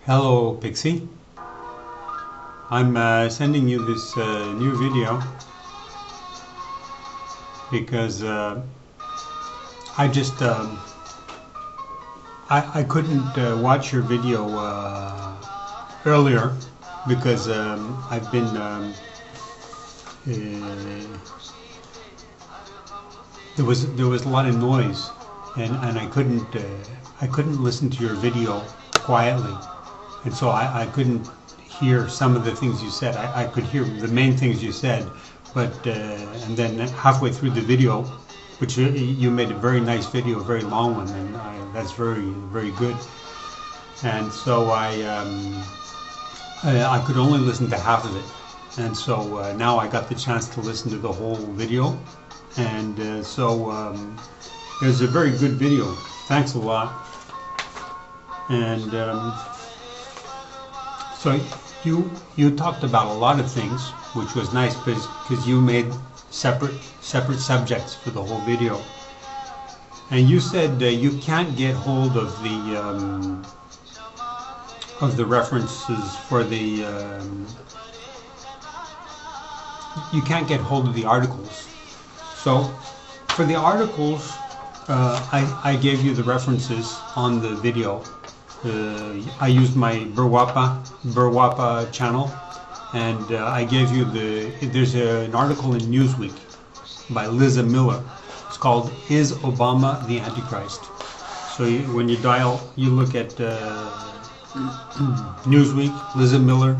Hello Pixie, I'm sending you this new video because I just I couldn't watch your video earlier because I've been there was a lot of noise and I couldn't listen to your video quietly. And so I couldn't hear some of the things you said. I could hear the main things you said, but and then halfway through the video, which you made a very nice video, a very long one, and that's very good. And so I could only listen to half of it, and so now I got the chance to listen to the whole video, and it was a very good video. Thanks a lot. And so you talked about a lot of things, which was nice because you made separate subjects for the whole video. And you said you can't get hold of the references for the you can't get hold of the articles. So for the articles, I gave you the references on the video. I used my Burwapa channel, and I gave you there's an article in Newsweek by Liza Miller. It's called "Is Obama the Antichrist?" So when you look at Newsweek, Liza Miller,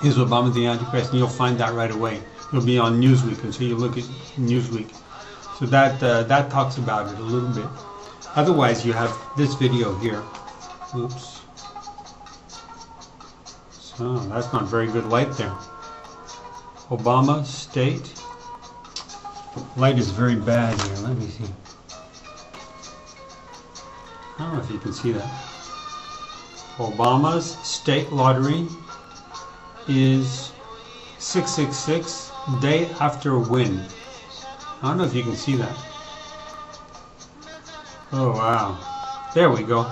"Is Obama the Antichrist?" and you'll find that right away. It'll be on Newsweek, and so you look at Newsweek. So that talks about it a little bit. Otherwise, you have this video here. Oops. So that's not very good light there. Obama state. Light is very bad here. Let me see. I don't know if you can see that. Obama's state lottery is 666 day after win. I don't know if you can see that. Oh wow. There we go.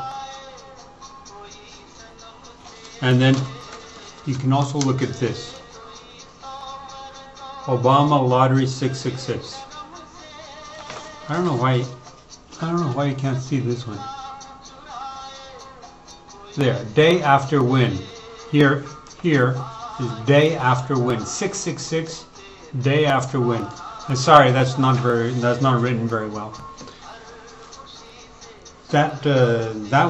And then you can also look at this. Obama lottery 666. I don't know why you can't see this one. There, day after win. Here is day after win. 666 day after win. And sorry, that's not written very well. That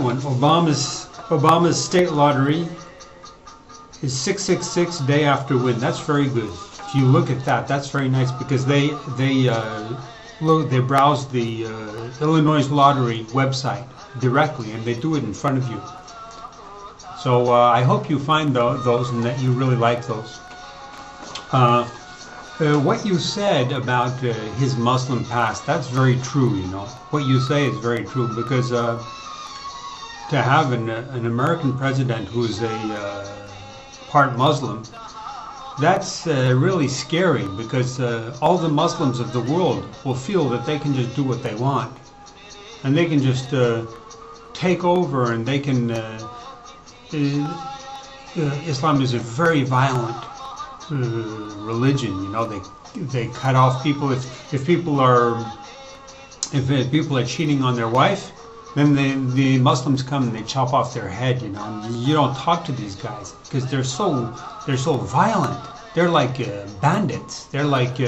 one, Obama's state lottery is 666 day after win. That's very good. If you look at that, that's very nice because they browse the Illinois lottery website directly and they do it in front of you. So I hope you find those and that you really like those. What you said about his Muslim past, that's very true, you know. What you say is very true because to have an American president who's a part Muslim, that's really scary because all the Muslims of the world will feel that they can just do what they want. And they can just take over and they can... Islam is a very violent religion, you know. They cut off people if people are cheating on their wife, then the Muslims come and they chop off their head, you know. And you don't talk to these guys because they're so violent. They're like bandits. They're like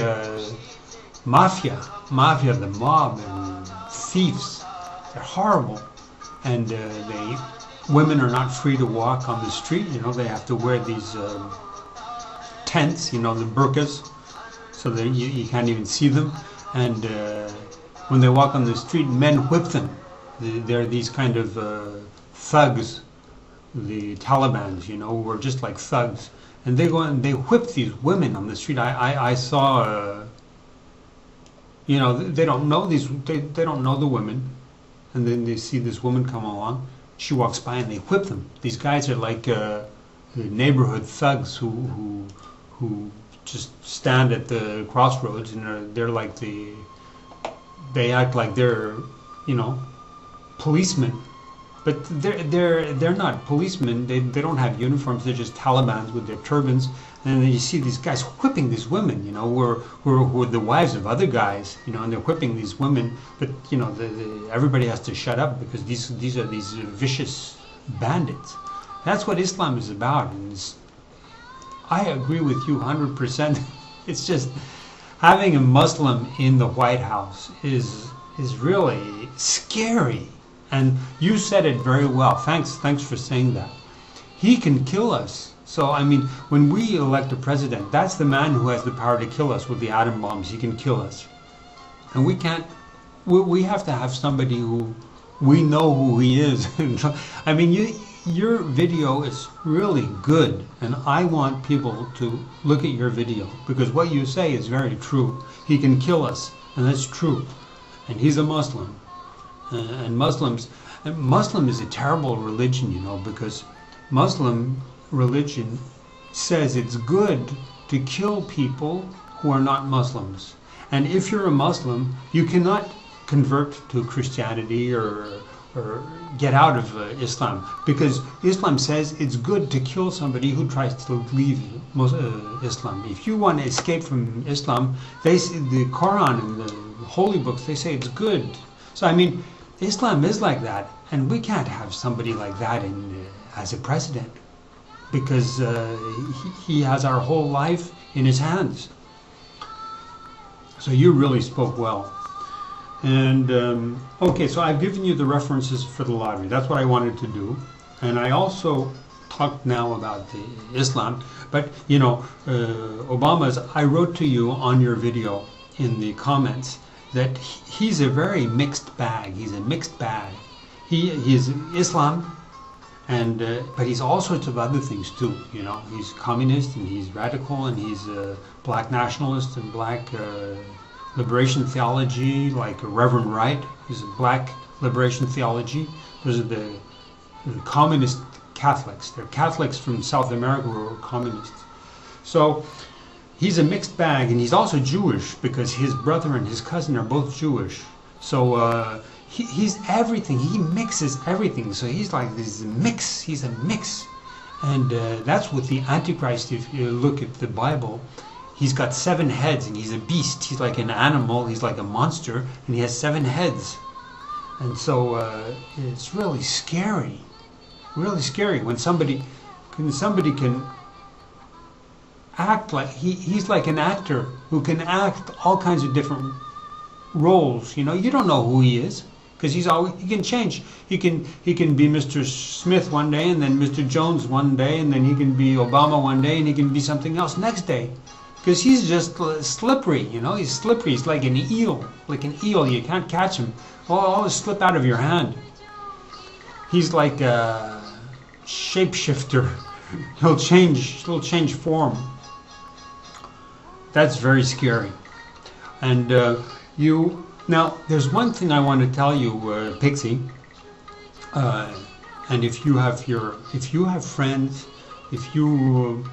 mafia, the mob, and thieves. They're horrible, and women are not free to walk on the street. You know, they have to wear these tents, you know, the burqas, so that you can't even see them. And when they walk on the street, men whip them. They're these kind of thugs, the Taliban, you know, who are just like thugs. And they go and they whip these women on the street. I saw, you know, they don't know they don't know the women. And then they see this woman come along. She walks by and they whip them. These guys are like neighborhood thugs who just stand at the crossroads and they're like they act like they're, you know, policemen. but they're not policemen. They don't have uniforms. They're just Taliban's with their turbans. And then you see these guys whipping these women, you know, who are the wives of other guys, you know, and they're whipping these women. But you know, everybody has to shut up because these are these vicious bandits. That's what Islam is about. And I agree with you 100%. It's just having a Muslim in the White House is really scary. And you said it very well. Thanks for saying that. He can kill us. So, I mean, when we elect a president, that's the man who has the power to kill us with the atom bombs. He can kill us. And we can't, we have to have somebody who we know who he is. I mean, your video is really good. And I want people to look at your video because what you say is very true. He can kill us. And that's true. And he's a Muslim. And Muslim is a terrible religion, you know, because Muslim religion says it's good to kill people who are not Muslims. And if you're a Muslim, you cannot convert to Christianity or get out of Islam, because Islam says it's good to kill somebody who tries to leave Islam. If you want to escape from Islam, the Quran and the holy books, they say it's good. So I mean, Islam is like that, and we can't have somebody like that as a president, because he has our whole life in his hands. So you really spoke well. And okay, so I've given you the references for the lottery. That's what I wanted to do. And I also talked now about the Islam. But, you know, I wrote to you on your video in the comments that he's a very mixed bag. He's a mixed bag. He is Islam, and but he's all sorts of other things too. You know, he's communist and he's radical and he's black nationalist and black liberation theology, like Reverend Wright. He's a black liberation theology. Those are the communist Catholics. They're Catholics from South America who are communists. So he's a mixed bag, and he's also Jewish because his brother and his cousin are both Jewish. So he's everything. He mixes everything. So he's like this mix. He's a mix. And that's what the Antichrist, if you look at the Bible, he's got 7 heads and he's a beast. He's like an animal. He's like a monster, and he has 7 heads. And so it's really scary. Really scary when somebody can act like he's like an actor who can act all kinds of different roles. You know, you don't know who he is because he can change. He can be Mr. Smith one day, and then Mr. Jones one day, and then he can be Obama one day, and he can be something else next day. Because he's just slippery, you know. He's slippery. He's like an eel. Like an eel. You can't catch him. He'll always slip out of your hand. He's like a shapeshifter. He'll change form. That's very scary. And now there's one thing I want to tell you, Pixie. And if you have friends, if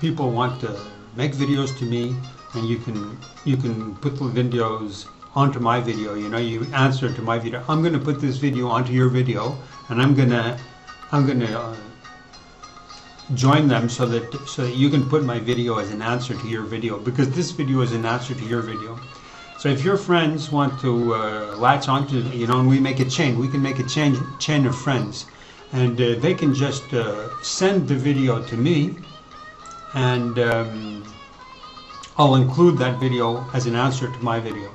people want to make videos to me, and you can put the videos onto my video. You know, you answer to my video. I'm going to put this video onto your video, and I'm gonna join them so that you can put my video as an answer to your video, because this video is an answer to your video. So if your friends want to latch onto, you know, and we make a chain, we can make a chain of friends, and they can just send the video to me, and I'll include that video as an answer to my video.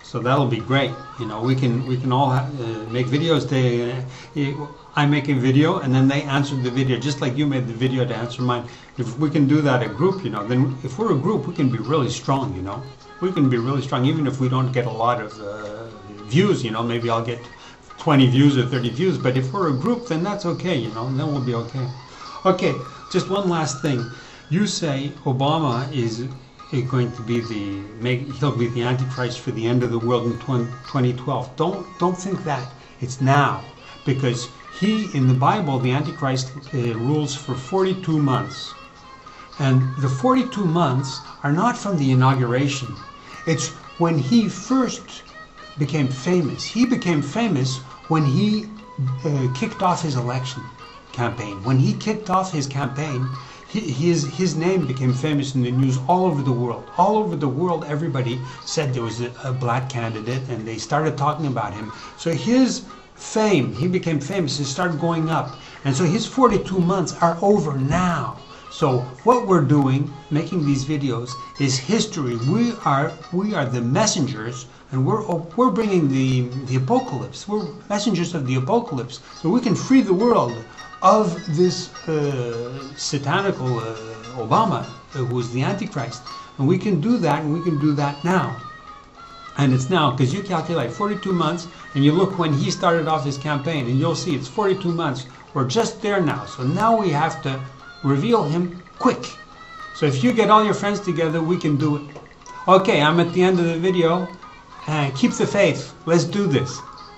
So that'll be great. You know, we can all make videos. I make a video, and then they answer the video, just like you made the video to answer mine. If we can do that a group, you know, then if we're a group, we can be really strong. You know, we can be really strong, even if we don't get a lot of views. You know, maybe I'll get 20 views or 30 views, but if we're a group, then that's okay. You know, then we'll be okay. Okay, just one last thing. You say Obama is going to be he'll be the Antichrist for the end of the world in 2012. Don't think that. It's now, because in the Bible, the Antichrist rules for 42 months. And the 42 months are not from the inauguration. It's when he first became famous. He became famous when he kicked off his election campaign. When he kicked off his campaign, his name became famous in the news all over the world. All over the world, everybody said there was a black candidate, and they started talking about him. So his fame, he became famous, it started going up. And so his 42 months are over now. So what we're doing, making these videos, is history. We are the messengers, and we're bringing the apocalypse. We're messengers of the apocalypse, so we can free the world of this satanical Obama, who is the Antichrist. And we can do that, and we can do that now. And it's now, because you calculate 42 months, and you look when he started off his campaign, and you'll see it's 42 months. We're just there now. So now we have to reveal him quick. So if you get all your friends together, we can do it. Okay, I'm at the end of the video. Keep the faith. Let's do this.